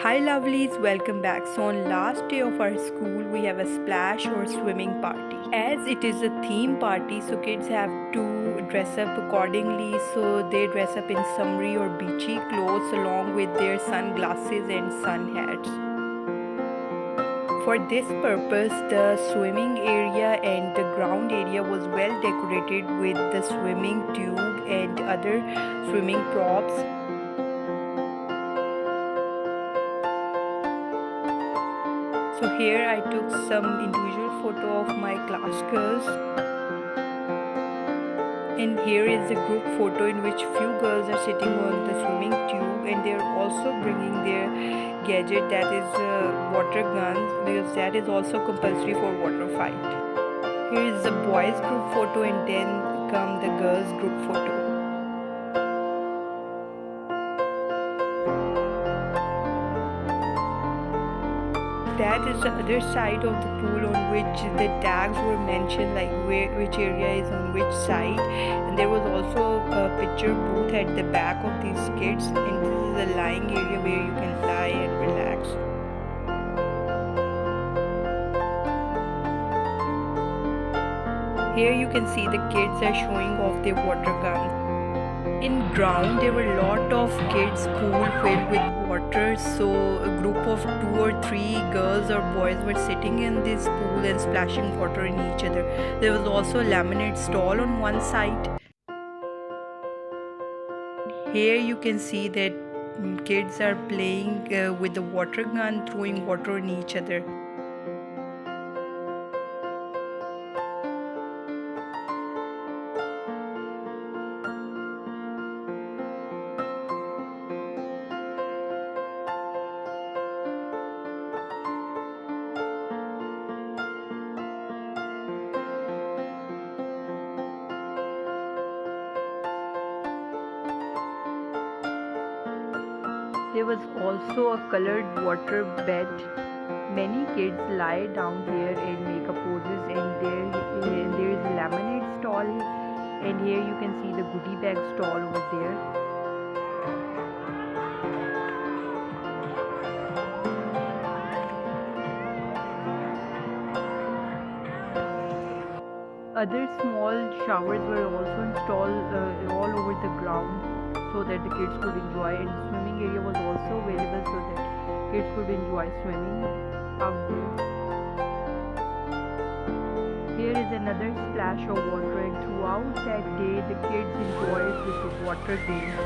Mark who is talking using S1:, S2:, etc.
S1: Hi lovelies, welcome back. So on last day of our school we have a splash or swimming party. As it is a theme party, so kids have to dress up accordingly. So they dress up in summery or beachy clothes along with their sunglasses and sun hats. For this purpose, the swimming area and the ground area was well decorated with the swimming tube and other swimming props. So here I took some individual photo of my class girls, and here is a group photo in which few girls are sitting on the swimming tube and they are also bringing their gadget, that is water guns, because that is also compulsory for water fight. Here is the boys group photo and then come the girls group photo. That is the other side of the pool on which the tags were mentioned, like which area is on which side, and there was also a picture booth at the back of these kids, and this is a lying area where you can lie and relax. Here you can see the kids are showing off their water guns. In ground there were a lot of kids pool filled with water, so a group of 2 or 3 girls or boys were sitting in this pool and splashing water in each other. There was also a lemonade stall on one side. Here you can see that kids are playing with the water gun, throwing water in each other. There was also a colored water bed. Many kids lie down here and make up poses, and there is a lemonade stall, and here you can see the goodie bag stall over there. Other small showers were also installed all over the ground so that the kids could enjoy, and the swimming area was also available so that kids could enjoy swimming out there. Here is another splash of water, and throughout that day the kids enjoyed with the water games.